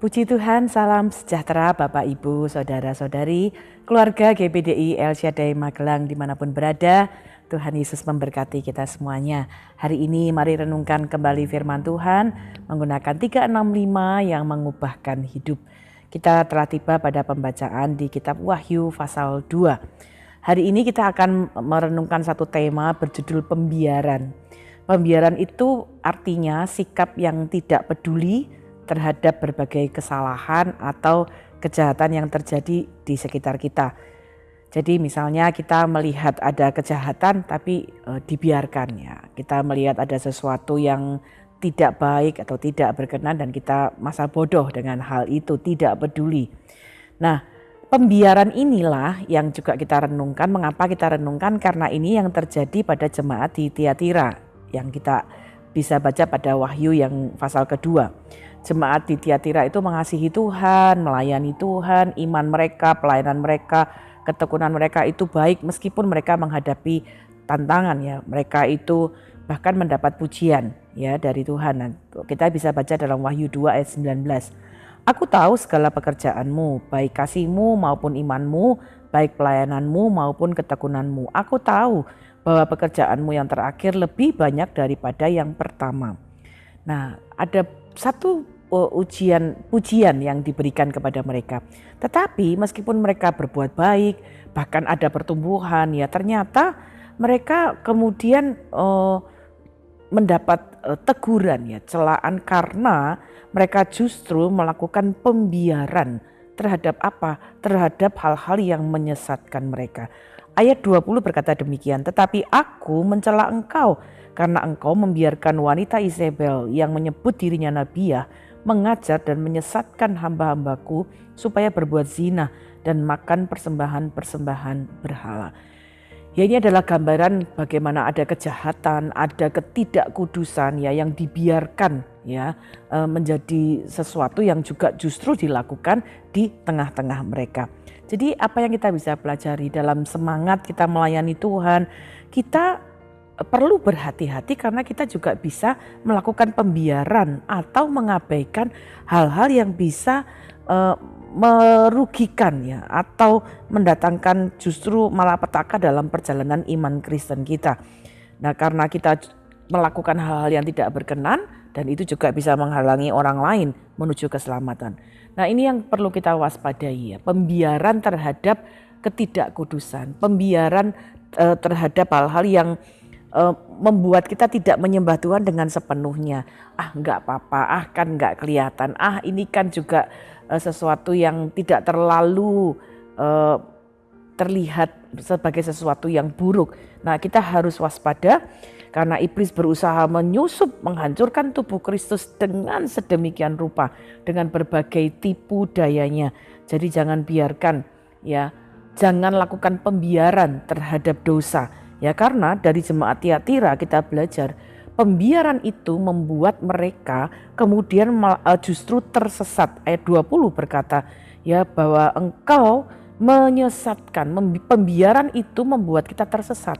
Puji Tuhan, salam sejahtera Bapak Ibu, Saudara-saudari, keluarga GBDI El Shaddai Magelang dimanapun berada. Tuhan Yesus memberkati kita semuanya. Hari ini mari renungkan kembali firman Tuhan menggunakan 365 yang mengubahkan hidup. Kita telah tiba pada pembacaan di kitab Wahyu pasal 2. Hari ini kita akan merenungkan satu tema berjudul pembiaran. Pembiaran itu artinya sikap yang tidak peduli terhadap berbagai kesalahan atau kejahatan yang terjadi di sekitar kita. Jadi misalnya kita melihat ada kejahatan tapi dibiarkan ya. Kita melihat ada sesuatu yang tidak baik atau tidak berkenan dan kita masa bodoh dengan hal itu, tidak peduli. Nah, pembiaran inilah yang juga kita renungkan. Mengapa kita renungkan? Karena ini yang terjadi pada jemaat di Tiatira yang kita bisa baca pada Wahyu yang pasal kedua. Jemaat di Tiatira itu mengasihi Tuhan, melayani Tuhan, iman mereka, pelayanan mereka, ketekunan mereka itu baik meskipun mereka menghadapi tantangan ya. Mereka itu bahkan mendapat pujian ya dari Tuhan. Nah, kita bisa baca dalam Wahyu 2 ayat 19. Aku tahu segala pekerjaanmu, baik kasihmu maupun imanmu, baik pelayananmu maupun ketekunanmu. Aku tahu bahwa pekerjaanmu yang terakhir lebih banyak daripada yang pertama. Nah, ada satu pujian yang diberikan kepada mereka. Tetapi meskipun mereka berbuat baik, bahkan ada pertumbuhan ya, ternyata mereka kemudian mendapat teguran ya, celaan karena mereka justru melakukan pembiaran terhadap apa? Terhadap hal-hal yang menyesatkan mereka. Ayat 20 berkata demikian, tetapi aku mencela engkau karena engkau membiarkan wanita Isabel yang menyebut dirinya nabiah mengajar dan menyesatkan hamba-hambaku supaya berbuat zina dan makan persembahan-persembahan berhala. Ya, ini adalah gambaran bagaimana ada kejahatan, ada ketidakkudusan ya yang dibiarkan ya menjadi sesuatu yang juga justru dilakukan di tengah-tengah mereka. Jadi apa yang kita bisa pelajari dalam semangat kita melayani Tuhan, kita perlu berhati-hati karena kita juga bisa melakukan pembiaran atau mengabaikan hal-hal yang bisa merugikan ya atau mendatangkan justru malapetaka dalam perjalanan iman Kristen kita. Nah, karena kita melakukan hal-hal yang tidak berkenan dan itu juga bisa menghalangi orang lain menuju keselamatan. Nah, ini yang perlu kita waspadai ya, pembiaran terhadap ketidakkudusan, pembiaran terhadap hal-hal yang membuat kita tidak menyembah Tuhan dengan sepenuhnya. Enggak apa-apa, kan enggak kelihatan, ini kan juga sesuatu yang tidak terlalu terlihat sebagai sesuatu yang buruk. Nah, kita harus waspada karena iblis berusaha menyusup menghancurkan tubuh Kristus dengan sedemikian rupa, dengan berbagai tipu dayanya. Jadi jangan biarkan ya, jangan lakukan pembiaran terhadap dosa. Ya, karena dari jemaat Tiatira kita belajar pembiaran itu membuat mereka kemudian justru tersesat. Ayat 20 berkata ya bahwa engkau menyesatkan, pembiaran itu membuat kita tersesat.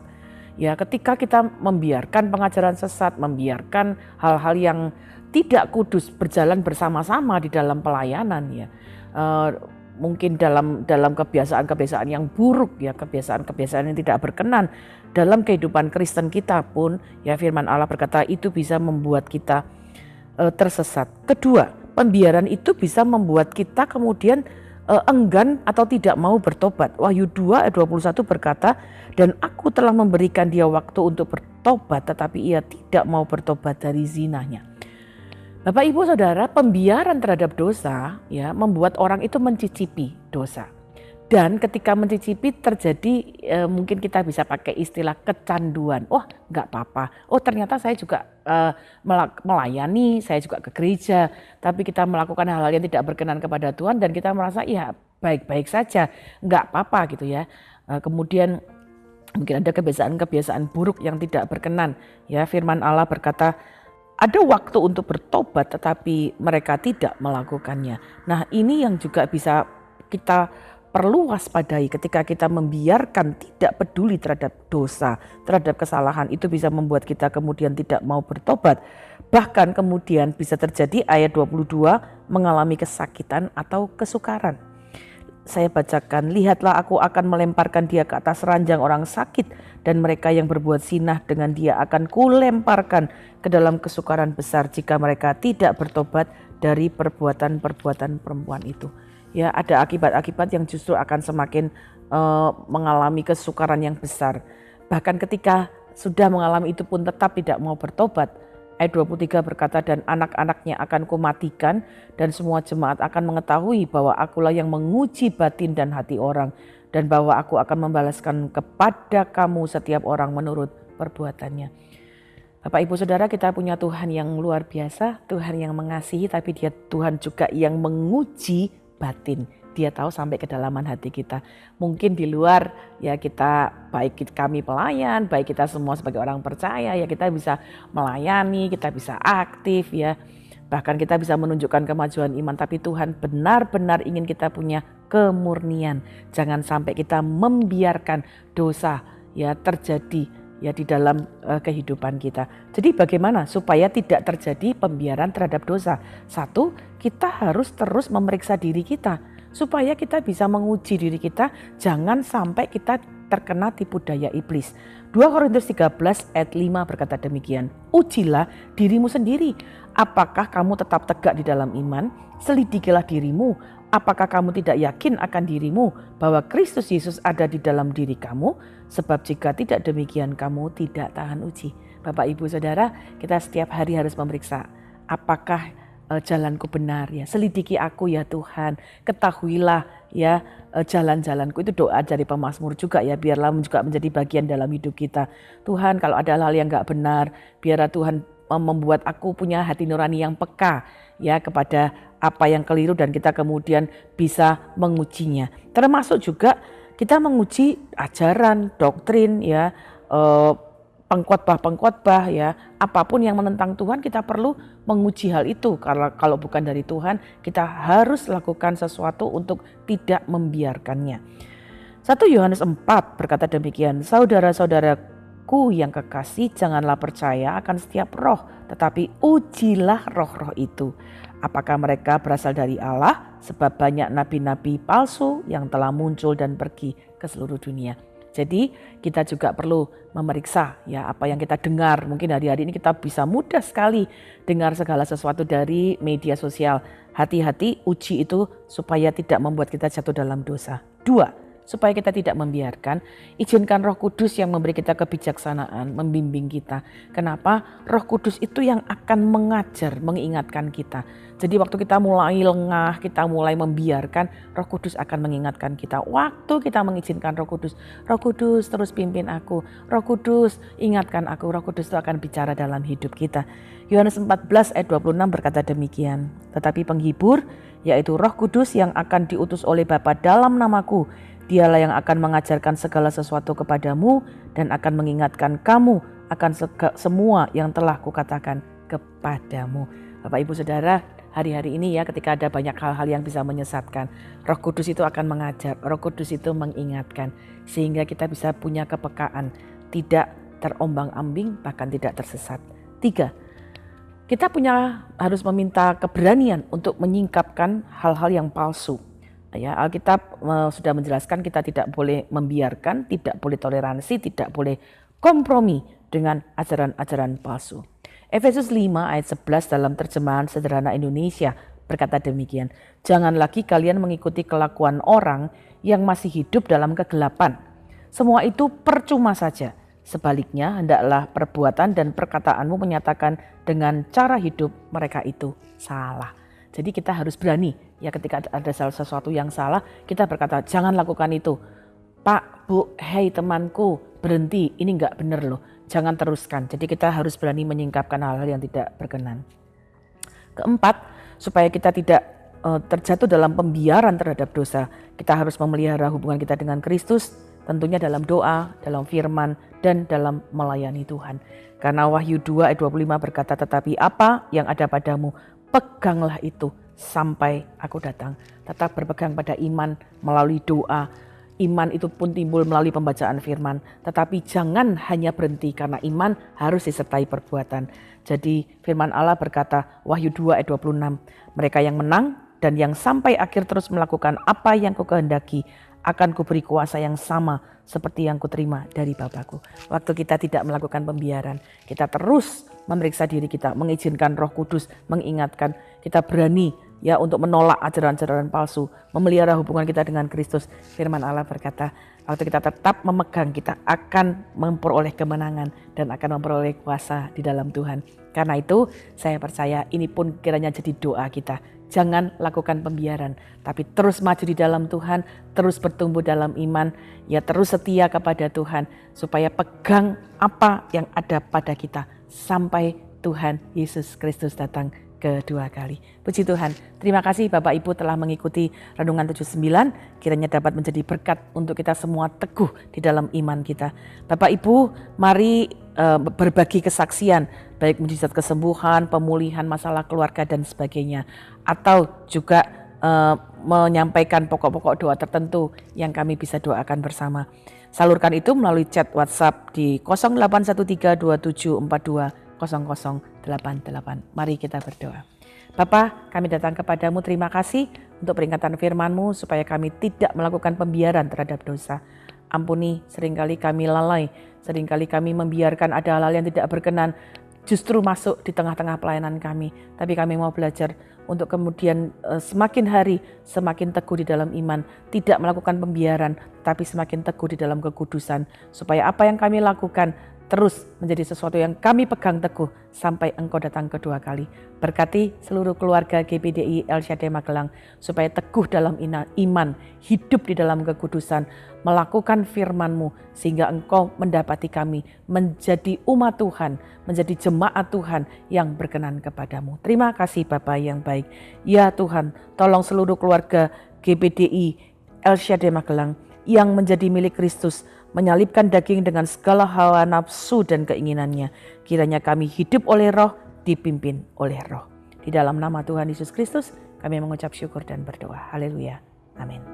Ya, ketika kita membiarkan pengajaran sesat, membiarkan hal-hal yang tidak kudus berjalan bersama-sama di dalam pelayanan ya. Mungkin dalam kebiasaan-kebiasaan yang buruk ya, kebiasaan-kebiasaan yang tidak berkenan dalam kehidupan Kristen kita pun ya, firman Allah berkata itu bisa membuat kita tersesat. Kedua, pembiaran itu bisa membuat kita kemudian enggan atau tidak mau bertobat. Wahyu 2 ayat 21 berkata, dan aku telah memberikan dia waktu untuk bertobat tetapi ia tidak mau bertobat dari zinanya. Bapak Ibu Saudara, pembiaran terhadap dosa ya membuat orang itu mencicipi dosa. Dan ketika mencicipi terjadi mungkin kita bisa pakai istilah kecanduan. Enggak apa-apa. Ternyata saya juga melayani, saya juga ke gereja. Tapi kita melakukan hal-hal yang tidak berkenan kepada Tuhan dan kita merasa ya baik-baik saja. Enggak apa-apa gitu ya. Kemudian mungkin ada kebiasaan-kebiasaan buruk yang tidak berkenan. Ya, firman Allah berkata, ada waktu untuk bertobat tetapi mereka tidak melakukannya. Nah, ini yang juga bisa kita perlu waspadai ketika kita membiarkan tidak peduli terhadap dosa, terhadap kesalahan. Itu bisa membuat kita kemudian tidak mau bertobat. Bahkan kemudian bisa terjadi ayat 22 mengalami kesakitan atau kesukaran. Saya bacakan, lihatlah aku akan melemparkan dia ke atas ranjang orang sakit, dan mereka yang berbuat zina dengan dia akan kulemparkan ke dalam kesukaran besar jika mereka tidak bertobat dari perbuatan-perbuatan perempuan itu. Ya, ada akibat-akibat yang justru akan semakin mengalami kesukaran yang besar. Bahkan ketika sudah mengalami itu pun tetap tidak mau bertobat. Ayat 23 berkata, dan anak-anaknya akan kumatikan, dan semua jemaat akan mengetahui bahwa akulah yang menguji batin dan hati orang, dan bahwa aku akan membalaskan kepada kamu setiap orang menurut perbuatannya. Bapak Ibu Saudara, kita punya Tuhan yang luar biasa, Tuhan yang mengasihi, tapi dia Tuhan juga yang menguji batin. Dia tahu sampai kedalaman hati kita. Mungkin di luar ya kita, baik kami pelayan, baik kita semua sebagai orang percaya ya kita bisa melayani, kita bisa aktif ya. Bahkan kita bisa menunjukkan kemajuan iman, tapi Tuhan benar-benar ingin kita punya kemurnian. Jangan sampai kita membiarkan dosa ya terjadi ya di dalam kehidupan kita. Jadi bagaimana supaya tidak terjadi pembiaran terhadap dosa? Satu, kita harus terus memeriksa diri kita supaya kita bisa menguji diri kita, jangan sampai kita terkena tipu daya iblis. 2 Korintus 13 ayat 5 berkata demikian, ujilah dirimu sendiri, apakah kamu tetap tegak di dalam iman? Selidikilah dirimu, apakah kamu tidak yakin akan dirimu bahwa Kristus Yesus ada di dalam diri kamu? Sebab jika tidak demikian kamu tidak tahan uji. Bapak Ibu Saudara, kita setiap hari harus memeriksa apakah jalanku benar ya, selidiki aku ya Tuhan, ketahuilah ya jalan-jalanku. Itu doa dari pemazmur juga ya, biarlah juga menjadi bagian dalam hidup kita. Tuhan, kalau ada hal yang gak benar, biarlah Tuhan membuat aku punya hati nurani yang peka ya kepada apa yang keliru, dan kita kemudian bisa mengujinya. Termasuk juga kita menguji ajaran, doktrin ya, pengkhotbah ya, apapun yang menentang Tuhan kita perlu menguji hal itu. Kalau bukan dari Tuhan, kita harus lakukan sesuatu untuk tidak membiarkannya. 1 Yohanes 4 berkata demikian, saudara-saudaraku yang kekasih, janganlah percaya akan setiap roh, tetapi ujilah roh-roh itu, apakah mereka berasal dari Allah, sebab banyak nabi-nabi palsu yang telah muncul dan pergi ke seluruh dunia. Jadi kita juga perlu memeriksa ya apa yang kita dengar. Mungkin hari-hari ini kita bisa mudah sekali dengar segala sesuatu dari media sosial. Hati-hati, uji itu supaya tidak membuat kita jatuh dalam dosa. 2, supaya kita tidak membiarkan, izinkan Roh Kudus yang memberi kita kebijaksanaan, membimbing kita. Kenapa? Roh Kudus itu yang akan mengajar, mengingatkan kita. Jadi waktu kita mulai lengah, kita mulai membiarkan, Roh Kudus akan mengingatkan kita. Waktu kita mengizinkan Roh Kudus terus pimpin aku, Roh Kudus ingatkan aku, Roh Kudus itu akan bicara dalam hidup kita. Yohanes 14 ayat 26 berkata demikian, tetapi penghibur, yaitu Roh Kudus yang akan diutus oleh Bapa dalam namaku, dialah yang akan mengajarkan segala sesuatu kepadamu dan akan mengingatkan kamu akan semua yang telah kukatakan kepadamu. Bapak Ibu Saudara, hari-hari ini ya ketika ada banyak hal-hal yang bisa menyesatkan, Roh Kudus itu akan mengajar, Roh Kudus itu mengingatkan, sehingga kita bisa punya kepekaan, tidak terombang-ambing, bahkan tidak tersesat. 3, kita harus meminta keberanian untuk menyingkapkan hal-hal yang palsu. Ya, Alkitab sudah menjelaskan kita tidak boleh membiarkan, tidak boleh toleransi, tidak boleh kompromi dengan ajaran-ajaran palsu. Efesus 5 ayat 11 dalam terjemahan sederhana Indonesia berkata demikian, jangan lagi kalian mengikuti kelakuan orang yang masih hidup dalam kegelapan. Semua itu percuma saja. Sebaliknya, hendaklah perbuatan dan perkataanmu menyatakan dengan cara hidup mereka itu salah. Jadi kita harus berani ya ketika ada sesuatu yang salah, kita berkata jangan lakukan itu. Pak, Bu, hei temanku, berhenti, ini enggak benar loh. Jangan teruskan. Jadi kita harus berani menyingkapkan hal-hal yang tidak berkenan. 4, supaya kita tidak terjatuh dalam pembiaran terhadap dosa, kita harus memelihara hubungan kita dengan Kristus, tentunya dalam doa, dalam firman, dan dalam melayani Tuhan. Karena Wahyu 2 ayat 25 berkata, tetapi apa yang ada padamu, peganglah itu sampai aku datang. Tetap berpegang pada iman melalui doa. iman itu pun timbul melalui pembacaan firman. Tetapi jangan hanya berhenti, karena iman harus disertai perbuatan. Jadi firman Allah berkata, Wahyu 2 ayat 26, mereka yang menang dan yang sampai akhir terus melakukan apa yang kukehendaki, akan kuberi kuasa yang sama seperti yang kuterima dari Bapakku. Waktu kita tidak melakukan pembiaran, kita terus memeriksa diri kita, mengizinkan Roh Kudus mengingatkan, kita berani ya untuk menolak ajaran-ajaran palsu, memelihara hubungan kita dengan Kristus. Firman Allah berkata, waktu kita tetap memegang, kita akan memperoleh kemenangan dan akan memperoleh kuasa di dalam Tuhan. Karena itu saya percaya ini pun kiranya jadi doa kita. Jangan lakukan pembiaran, tapi terus maju di dalam Tuhan, terus bertumbuh dalam iman, ya terus setia kepada Tuhan, supaya pegang apa yang ada pada kita sampai Tuhan Yesus Kristus datang kedua kali. Puji Tuhan. Terima kasih Bapak Ibu telah mengikuti Renungan 79. Kiranya dapat menjadi berkat untuk kita semua teguh di dalam iman kita. Bapak Ibu, mari berbagi kesaksian, baik mujizat kesembuhan, pemulihan masalah keluarga dan sebagainya. Atau juga menyampaikan pokok-pokok doa tertentu yang kami bisa doakan bersama. Salurkan itu melalui chat WhatsApp di 081327420088. Mari kita berdoa. Bapa, kami datang kepadamu, terima kasih untuk peringatan firman-Mu supaya kami tidak melakukan pembiaran terhadap dosa. Ampuni, seringkali kami lalai, seringkali kami membiarkan ada hal-hal yang tidak berkenan justru masuk di tengah-tengah pelayanan kami. Tapi kami mau belajar untuk kemudian semakin hari semakin teguh di dalam iman, tidak melakukan pembiaran, tapi semakin teguh di dalam kekudusan, supaya apa yang kami lakukan terus menjadi sesuatu yang kami pegang teguh sampai Engkau datang kedua kali. Berkati seluruh keluarga GPDI El Shaddai Magelang supaya teguh dalam iman, hidup di dalam kekudusan, melakukan firman-Mu sehingga Engkau mendapati kami menjadi umat Tuhan, menjadi jemaat Tuhan yang berkenan kepadamu. Terima kasih Bapa yang baik. Ya Tuhan, tolong seluruh keluarga GPDI El Shaddai Magelang yang menjadi milik Kristus, menyalibkan daging dengan segala hawa nafsu dan keinginannya. Kiranya kami hidup oleh Roh, dipimpin oleh Roh. Di dalam nama Tuhan Yesus Kristus kami mengucap syukur dan berdoa. Haleluya. Amin.